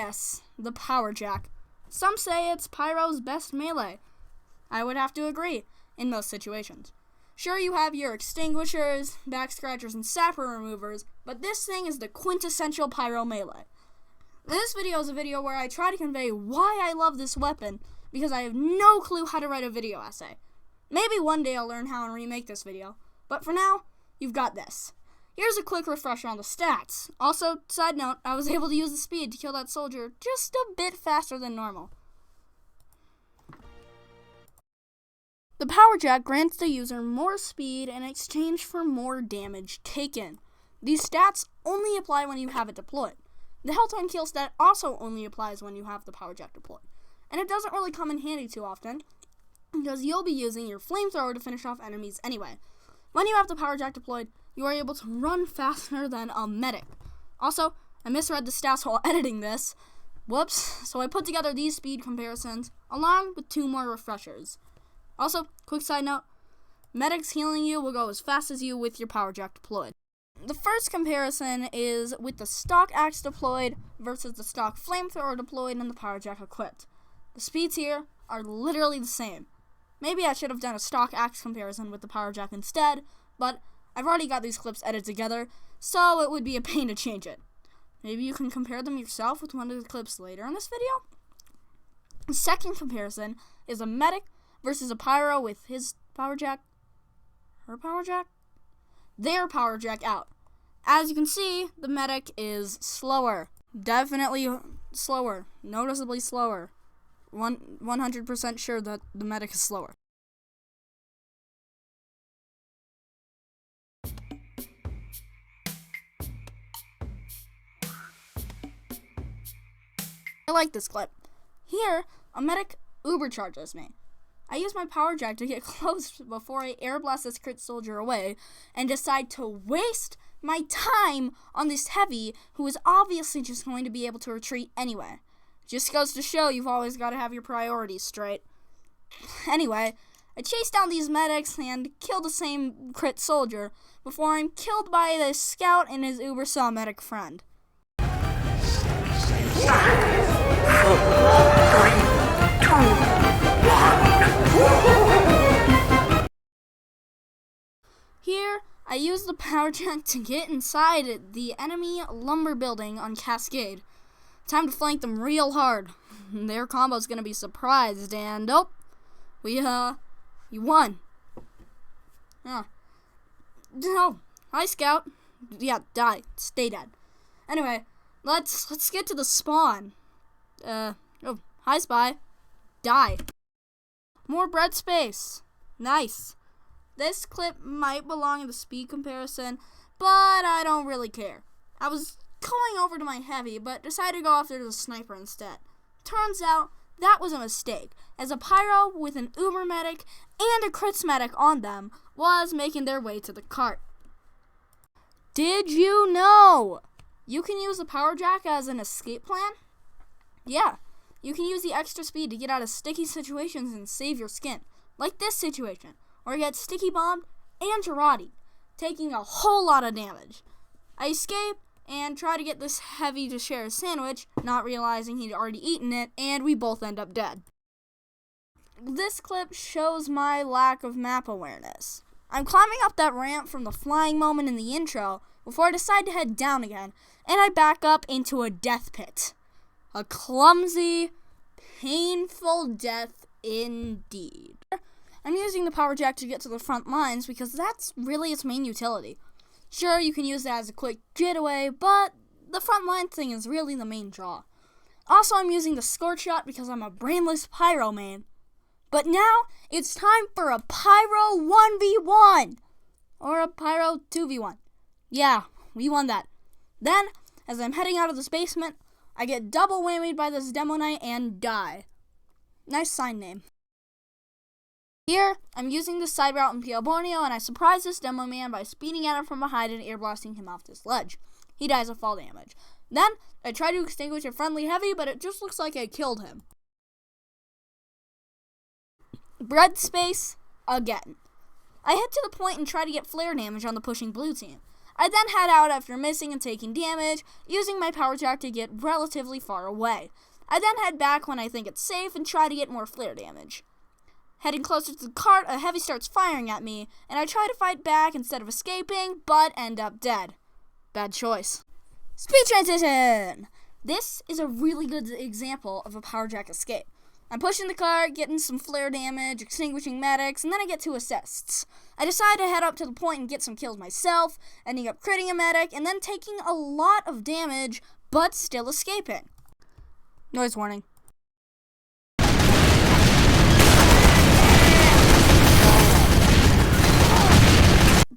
this, the Powerjack. Some say it's Pyro's best melee. I would have to agree, in most situations. Sure, you have your extinguishers, back scratchers, and sapper removers, but this thing is the quintessential Pyro melee. This video is a video where I try to convey why I love this weapon, because I have no clue how to write a video essay. Maybe one day I'll learn how and remake this video, but for now, you've got this. Here's a quick refresher on the stats. Also, side note, I was able to use the speed to kill that soldier just a bit faster than normal. The Powerjack grants the user more speed in exchange for more damage taken. These stats only apply when you have it deployed. The health on kill stat also only applies when you have the Powerjack deployed. And it doesn't really come in handy too often, because you'll be using your flamethrower to finish off enemies anyway. When you have the Powerjack deployed, you are able to run faster than a medic. Also, I misread the stats while editing this. Whoops. So I put together these speed comparisons, along with 2 more refreshers. Also, quick side note, medics healing you will go as fast as you with your Powerjack deployed. The first comparison is with the stock axe deployed versus the stock flamethrower deployed and the Powerjack equipped. The speeds here are literally the same. Maybe I should have done a stock axe comparison with the Powerjack instead, but I've already got these clips edited together, so it would be a pain to change it. Maybe you can compare them yourself with one of the clips later in this video. The second comparison is a medic versus a pyro with his Powerjack, her Powerjack, their Powerjack out. As you can see, the medic is slower. Definitely slower. Noticeably slower. 100% sure that the medic is slower. I like this clip. Here, a medic uber charges me. I use my Powerjack to get close before I air blast this crit soldier away and decide to waste my time on this heavy who is obviously just going to be able to retreat anyway. Just goes to show you've always got to have your priorities straight. Anyway, I chase down these medics and kill the same crit soldier before I'm killed by this scout and his uber saw medic friend. 5, 4, 3, 2, 1. Here, I use the Powerjack to get inside the enemy lumber building on Cascade. Time to flank them real hard. Their combo's gonna be surprised, and oh, you won. No, hi Scout. Yeah, die, stay dead. Anyway, let's get to the spawn. Oh, hi Spy. Die. More bread space. Nice. This clip might belong in the speed comparison, but I don't really care. I was going over to my heavy, but decided to go after the sniper instead. Turns out that was a mistake, as a pyro with an uber medic and a crits medic on them was making their way to the cart. Did you know you can use the Powerjack as an escape plan? Yeah, you can use the extra speed to get out of sticky situations and save your skin, like this situation, where you get sticky bombed and Girardi, taking a whole lot of damage. I escape and try to get this heavy to share a sandwich, not realizing he'd already eaten it, and we both end up dead. This clip shows my lack of map awareness. I'm climbing up that ramp from the flying moment in the intro before I decide to head down again, and I back up into a death pit. A clumsy, painful death indeed. I'm using the Powerjack to get to the front lines because that's really its main utility. Sure, you can use that as a quick getaway, but the front line thing is really the main draw. Also, I'm using the Scorch Shot because I'm a brainless pyro main. But now, it's time for a Pyro 1v1! Or a Pyro 2v1. Yeah, we won that. Then, as I'm heading out of this basement, I get double whammied by this Demo Knight and die. Nice sign name. Here, I'm using the side route in Pio Borneo, and I surprise this demo man by speeding at him from behind and air blasting him off this ledge. He dies of fall damage. Then, I try to extinguish a friendly heavy, but it just looks like I killed him. Bread space, again. I head to the point and try to get flare damage on the pushing blue team. I then head out after missing and taking damage, using my Powerjack to get relatively far away. I then head back when I think it's safe and try to get more flare damage. Heading closer to the cart, a heavy starts firing at me, and I try to fight back instead of escaping, but end up dead. Bad choice. Speed transition! This is a really good example of a Powerjack escape. I'm pushing the cart, getting some flare damage, extinguishing medics, and then I get 2 assists. I decide to head up to the point and get some kills myself, ending up critting a medic, and then taking a lot of damage, but still escaping. Noise warning.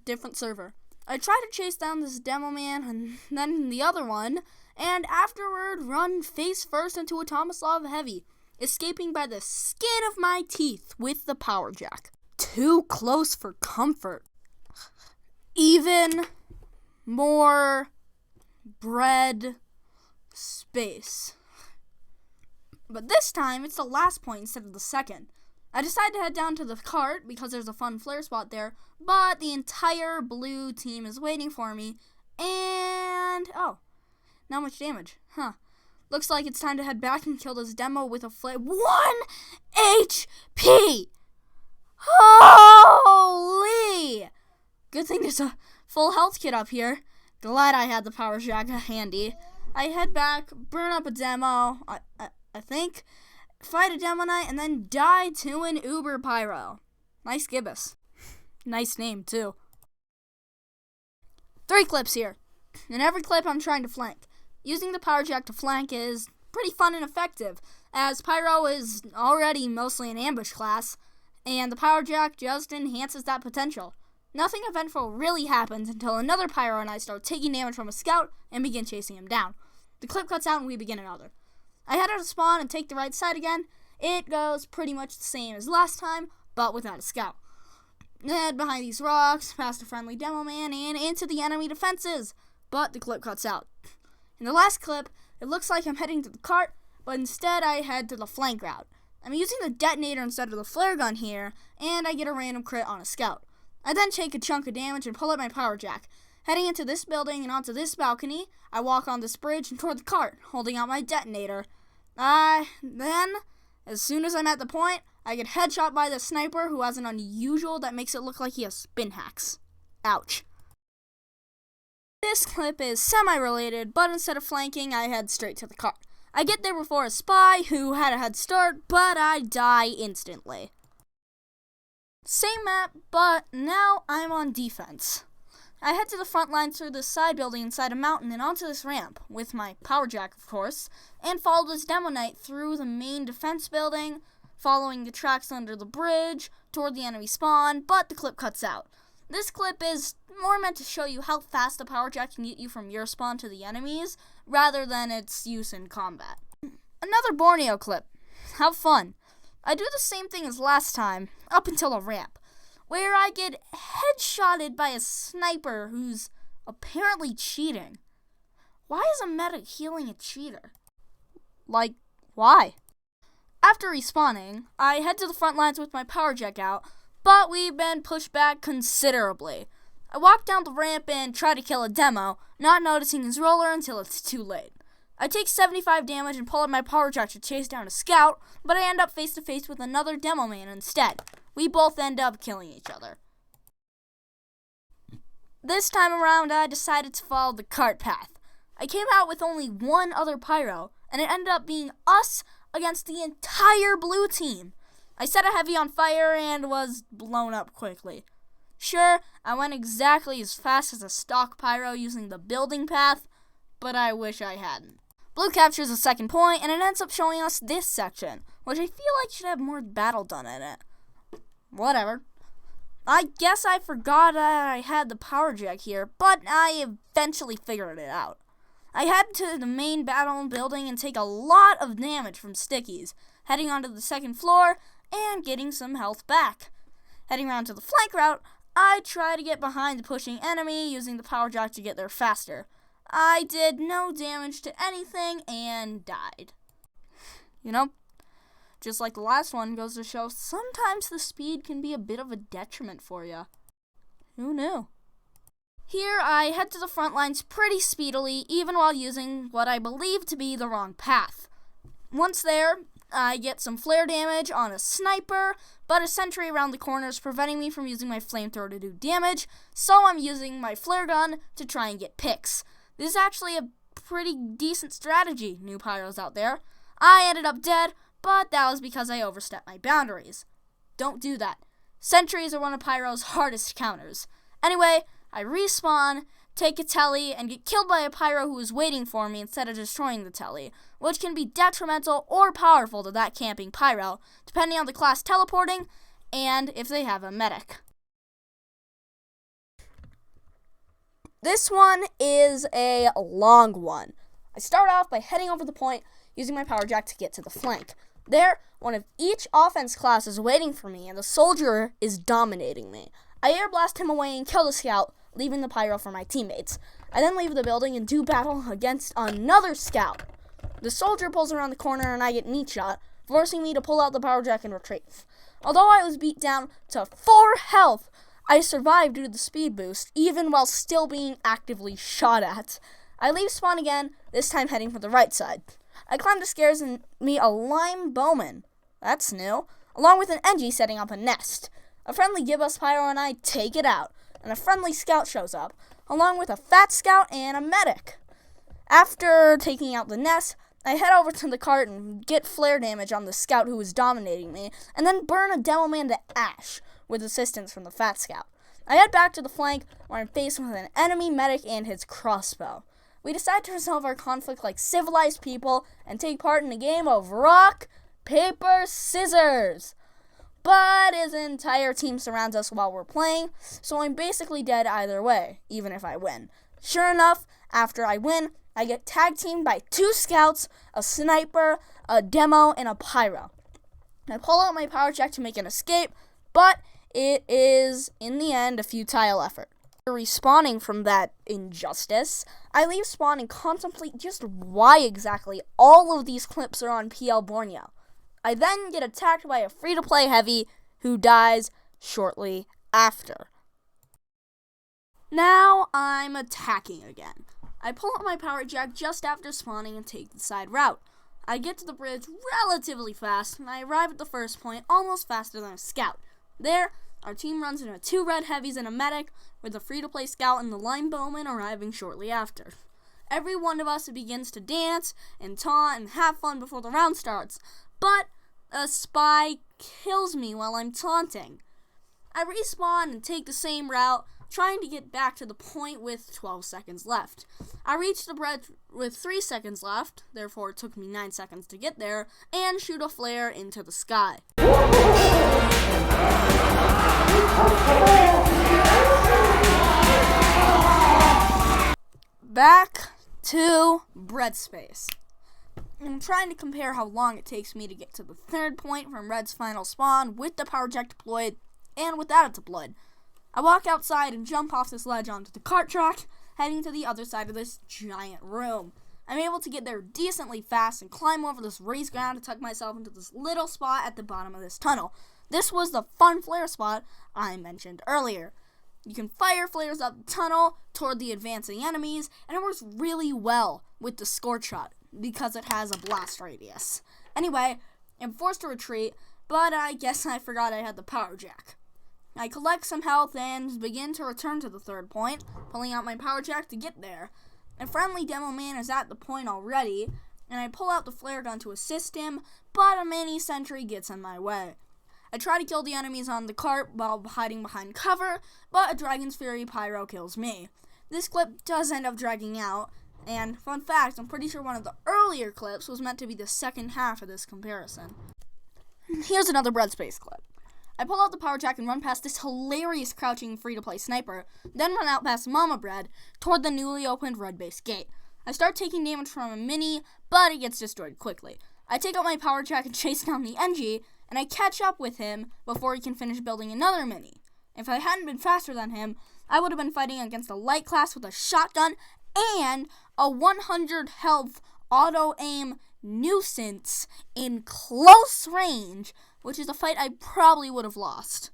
Different server. I try to chase down this demo man and then the other one, and afterward run face first into a Tomislav Heavy, escaping by the skin of my teeth with the Powerjack. Too close for comfort. Even more bread space. But this time, it's the last point instead of the second. I decide to head down to the cart because there's a fun flare spot there, but the entire blue team is waiting for me, and oh, not much damage. Looks like it's time to head back and kill this demo with a flare. 1 HP! Holy! Good thing there's a full health kit up here. Glad I had the Powerjack handy. I head back, burn up a demo, I think, fight a demo knight, and then die to an Uber Pyro. Nice gibbous. Nice name, too. 3 clips here. In every clip, I'm trying to flank. Using the Powerjack to flank is pretty fun and effective, as Pyro is already mostly an ambush class, and the Powerjack just enhances that potential. Nothing eventful really happens until another Pyro and I start taking damage from a scout and begin chasing him down. The clip cuts out and we begin another. I head out of spawn and take the right side again. It goes pretty much the same as last time, but without a scout. Head behind these rocks, past a friendly demo man, and into the enemy defenses, but the clip cuts out. In the last clip, it looks like I'm heading to the cart, but instead I head to the flank route. I'm using the detonator instead of the flare gun here, and I get a random crit on a scout. I then take a chunk of damage and pull out my Powerjack. Heading into this building and onto this balcony, I walk on this bridge and toward the cart, holding out my detonator. Then, as soon as I'm at the point, I get headshot by the sniper who has an unusual that makes it look like he has spin hacks. Ouch. This clip is semi-related, but instead of flanking, I head straight to the cart. I get there before a spy who had a head start, but I die instantly. Same map, but now I'm on defense. I head to the front line through this side building inside a mountain and onto this ramp, with my Powerjack, of course, and follow this demo knight through the main defense building, following the tracks under the bridge, toward the enemy spawn, but the clip cuts out. This clip is more meant to show you how fast the Powerjack can get you from your spawn to the enemies, rather than its use in combat. Another Borneo clip. Have fun. I do the same thing as last time, up until a ramp, where I get headshotted by a sniper who's apparently cheating. Why is a medic healing a cheater? Like, why? After respawning, I head to the front lines with my Powerjack out, but we've been pushed back considerably. I walk down the ramp and try to kill a demo, not noticing his roller until it's too late. I take 75 damage and pull out my Powerjack to chase down a scout, but I end up face to face with another demo man instead. We both end up killing each other. This time around, I decided to follow the cart path. I came out with only one other Pyro, and it ended up being us against the entire blue team. I set a heavy on fire and was blown up quickly. Sure, I went exactly as fast as a stock Pyro using the building path, but I wish I hadn't. Blue captures a second point, and it ends up showing us this section, which I feel like should have more battle done in it. Whatever. I guess I forgot that I had the Powerjack here, but I eventually figured it out. I head to the main battle building and take a lot of damage from stickies, heading onto the second floor and getting some health back. Heading around to the flank route, I try to get behind the pushing enemy using the Powerjack to get there faster. I did no damage to anything and died. You know, just like the last one goes to show, sometimes the speed can be a bit of a detriment for you. Who knew? Here, I head to the front lines pretty speedily, even while using what I believe to be the wrong path. Once there, I get some flare damage on a sniper, but a sentry around the corner is preventing me from using my flamethrower to do damage, so I'm using my flare gun to try and get picks. This is actually a pretty decent strategy, new pyros out there. I ended up dead, but that was because I overstepped my boundaries. Don't do that. Sentries are one of Pyro's hardest counters. Anyway, I respawn, take a telly, and get killed by a pyro who is waiting for me instead of destroying the telly, which can be detrimental or powerful to that camping pyro, depending on the class teleporting and if they have a medic. This one is a long one. I start off by heading over the point using my Powerjack to get to the flank. There, one of each offense class is waiting for me, and the soldier is dominating me. I air blast him away and kill the scout, leaving the pyro for my teammates. I then leave the building and do battle against another scout. The soldier pulls around the corner and I get meat shot, forcing me to pull out the Powerjack and retreat. Although I was beat down to 4 health, I survived due to the speed boost, even while still being actively shot at. I leave spawn again, this time heading for the right side. I climb the stairs and meet a lime bowman. That's new. Along with an NG setting up a nest. A friendly Gibbous pyro and I take it out, and a friendly scout shows up, along with a fat scout and a medic. After taking out the nest, I head over to the cart and get flare damage on the scout who is dominating me, and then burn a demo man to ash with assistance from the fat scout. I head back to the flank where I'm faced with an enemy medic and his crossbow. We decide to resolve our conflict like civilized people and take part in a game of rock, paper, scissors. But his entire team surrounds us while we're playing, so I'm basically dead either way, even if I win. Sure enough, after I win, I get tag teamed by 2 scouts, a sniper, a demo, and a pyro. I pull out my Powerjack to make an escape, but it is, in the end, a futile effort. Respawning from that injustice, I leave spawn and contemplate just why exactly all of these clips are on PL Borneo. I then get attacked by a free-to-play heavy who dies shortly after. Now I'm attacking again. I pull out my Powerjack just after spawning and take the side route. I get to the bridge relatively fast, and I arrive at the first point almost faster than a scout. There, our team runs into 2 red heavies and a medic, with the free-to-play scout and the lime bowman arriving shortly after. Every one of us begins to dance and taunt and have fun before the round starts, but a spy kills me while I'm taunting. I respawn and take the same route, trying to get back to the point with 12 seconds left. I reach the bridge with 3 seconds left, therefore it took me 9 seconds to get there, and shoot a flare into the sky. Back to bread space. I'm trying to compare how long it takes me to get to the 3rd point from Red's final spawn with the Powerjack deployed and without it deployed. I walk outside and jump off this ledge onto the cart track, heading to the other side of this giant room. I'm able to get there decently fast and climb over this raised ground to tuck myself into this little spot at the bottom of this tunnel. This was the fun flare spot I mentioned earlier. You can fire flares up the tunnel toward the advancing enemies, and it works really well with the Scorch Shot because it has a blast radius. Anyway, I'm forced to retreat, but I guess I forgot I had the Powerjack. I collect some health and begin to return to the 3rd point, pulling out my Powerjack to get there. A friendly demo man is at the point already, and I pull out the flare gun to assist him, but a mini sentry gets in my way. I try to kill the enemies on the cart while hiding behind cover, but a Dragon's Fury pyro kills me. This clip does end up dragging out, and fun fact, I'm pretty sure one of the earlier clips was meant to be the second half of this comparison. Here's another bread space clip. I pull out the Powerjack and run past this hilarious crouching free-to-play sniper, then run out past Mama Bread toward the newly opened red base gate. I start taking damage from a mini, but it gets destroyed quickly. I take out my Powerjack and chase down the NG, and I catch up with him before he can finish building another mini. If I hadn't been faster than him, I would have been fighting against a light class with a shotgun and a 100 health auto-aim nuisance in close range, which is a fight I probably would have lost.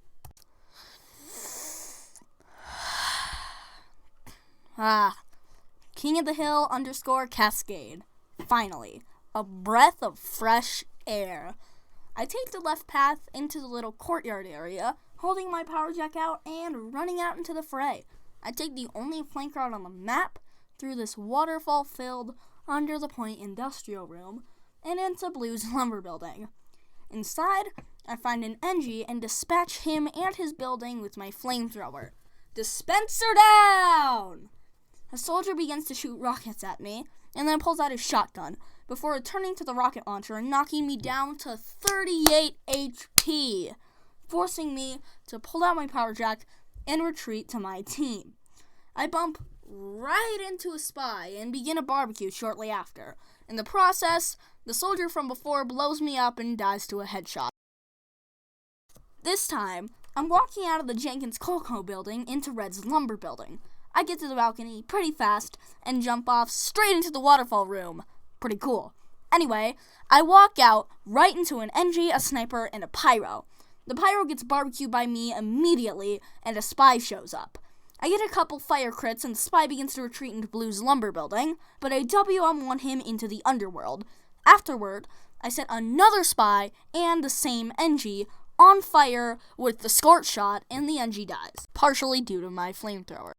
King of the Hill _ Cascade. Finally, a breath of fresh air. I take the left path into the little courtyard area, holding my Powerjack out and running out into the fray. I take the only flank route on the map through this waterfall-filled Under the Point industrial room and into Blue's lumber building. Inside, I find an NG and dispatch him and his building with my flamethrower. Dispenser down! A soldier begins to shoot rockets at me and then pulls out his shotgun before returning to the rocket launcher and knocking me down to 38 HP, forcing me to pull out my Powerjack and retreat to my team. I bump right into a spy and begin a barbecue shortly after. In the process, the soldier from before blows me up and dies to a headshot. This time, I'm walking out of the Jenkins Coco building into Red's lumber building. I get to the balcony pretty fast and jump off straight into the waterfall room. Pretty cool. Anyway, I walk out right into an NG, a sniper, and a pyro. The pyro gets barbecued by me immediately, and a spy shows up. I get a couple fire crits, and the spy begins to retreat into Blue's lumber building, but I WM1 him into the underworld. Afterward, I set another spy and the same NG on fire with the scorch shot, and the NG dies, partially due to my flamethrower.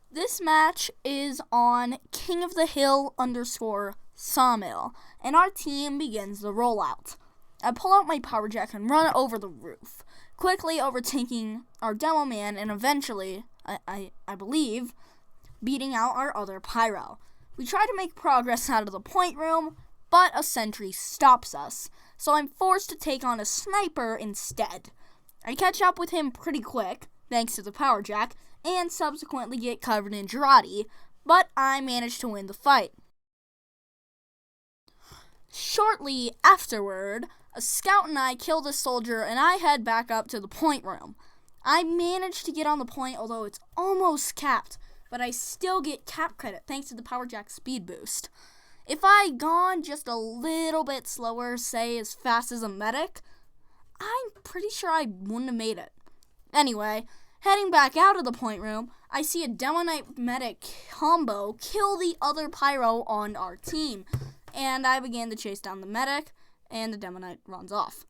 This match is on King of the Hill _ Sawmill, and our team begins the rollout. I pull out my Powerjack and run over the roof, quickly overtaking our demo man and eventually, I believe, beating out our other pyro. We try to make progress out of the point room, but a sentry stops us, so I'm forced to take on a sniper instead. I catch up with him pretty quick, thanks to the Powerjack, and subsequently get covered in Girardi, but I manage to win the fight. Shortly afterward, a scout and I kill the soldier and I head back up to the point room. I manage to get on the point, although it's almost capped, but I still get cap credit thanks to the Powerjack speed boost. If I'd gone just a little bit slower, say as fast as a medic, I'm pretty sure I wouldn't have made it. Anyway, heading back out of the point room, I see a Demo Knight medic combo kill the other pyro on our team, and I began to chase down the medic, and the Demo Knight runs off.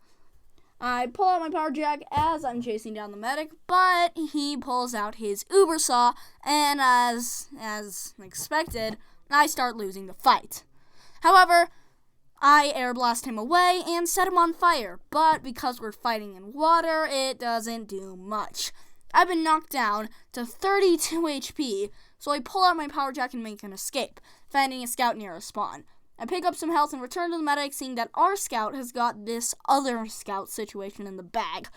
I pull out my Powerjack as I'm chasing down the medic, but he pulls out his Uber Saw, and as expected, I start losing the fight. However, I air blast him away and set him on fire, but because we're fighting in water, it doesn't do much. I've been knocked down to 32 HP, so I pull out my Powerjack and make an escape, finding a scout near a spawn. I pick up some health and return to the medic, seeing that our scout has got this other scout situation in the bag.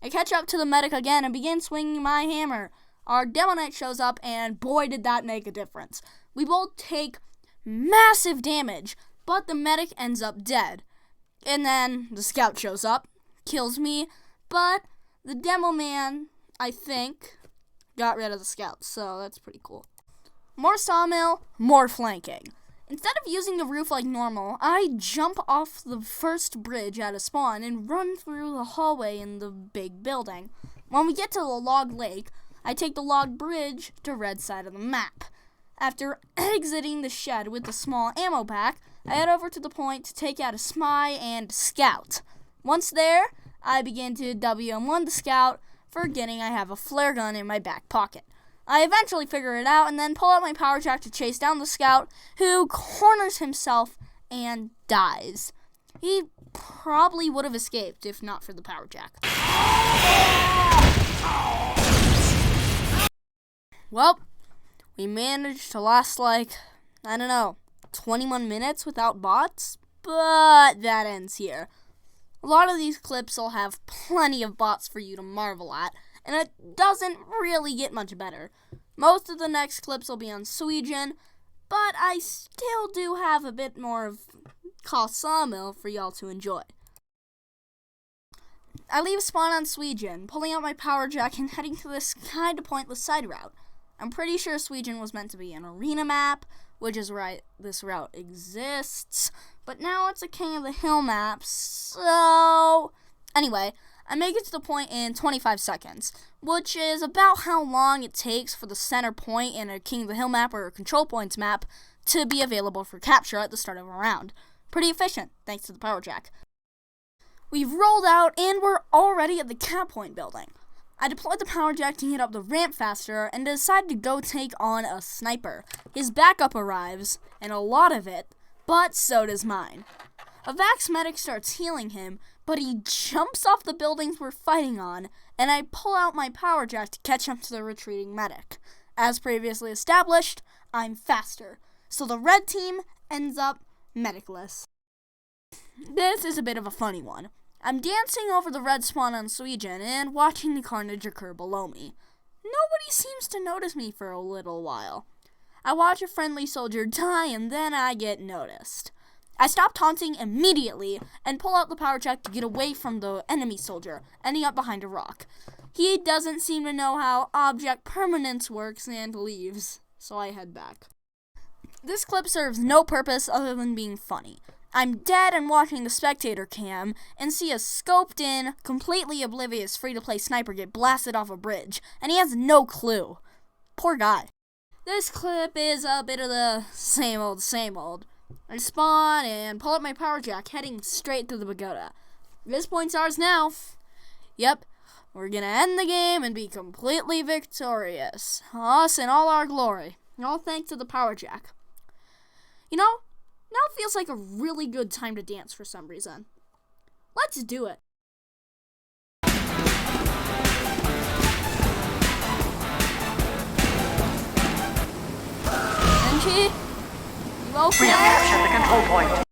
I catch up to the medic again and begin swinging my hammer. Our Demo Knight shows up, and boy did that make a difference. We both take massive damage, but the medic ends up dead. And then the scout shows up, kills me, but the Demo Man, I think, got rid of the scout, so that's pretty cool. More sawmill, more flanking. Instead of using the roof like normal, I jump off the first bridge at a spawn and run through the hallway in the big building. When we get to the log lake, I take the log bridge to Red's side of the map. After exiting the shed with the small ammo pack, I head over to the point to take out a spy and scout. Once there, I begin to WM1 the scout, forgetting I have a flare gun in my back pocket. I eventually figure it out and then pull out my Powerjack to chase down the scout, who corners himself and dies. He probably would have escaped if not for the Powerjack. Well, we managed to last 21 minutes without bots, but that ends here. A lot of these clips will have plenty of bots for you to marvel at, and it doesn't really get much better. Most of the next clips will be on Sweden, but I still do have a bit more of Sawmill for y'all to enjoy. I leave spawn on Sweden, pulling out my Powerjack and heading to this kind of pointless side route. I'm pretty sure Sweden was meant to be an arena map, which is right, this route exists, but now it's a King of the Hill map, so... Anyway, I make it to the point in 25 seconds, which is about how long it takes for the center point in a King of the Hill map or a control points map to be available for capture at the start of a round. Pretty efficient, thanks to the Powerjack. We've rolled out and we're already at the cap point building. I deployed the Powerjack to get up the ramp faster and decided to go take on a sniper. His backup arrives, and a lot of it, but so does mine. A Vax medic starts healing him, but he jumps off the buildings we're fighting on, and I pull out my Powerjack to catch up to the retreating medic. As previously established, I'm faster, so the red team ends up medicless. This is a bit of a funny one. I'm dancing over the red spawn on Suijin and watching the carnage occur below me. Nobody seems to notice me for a little while. I watch a friendly soldier die and then I get noticed. I stop taunting immediately and pull out the Powerjack to get away from the enemy soldier, ending up behind a rock. He doesn't seem to know how object permanence works and leaves, so I head back. This clip serves no purpose other than being funny. I'm dead and watching the spectator cam and see a scoped in, completely oblivious free-to-play sniper get blasted off a bridge, and he has no clue. Poor guy. This clip is a bit of the same old. I spawn and pull up my Powerjack, heading straight to the pagoda. This point's ours now. Yep, we're gonna end the game and be completely victorious. Us in all our glory. All thanks to the Powerjack. You know, now it feels like a really good time to dance for some reason. Let's do it. Benji? You okay? We have captured the control point.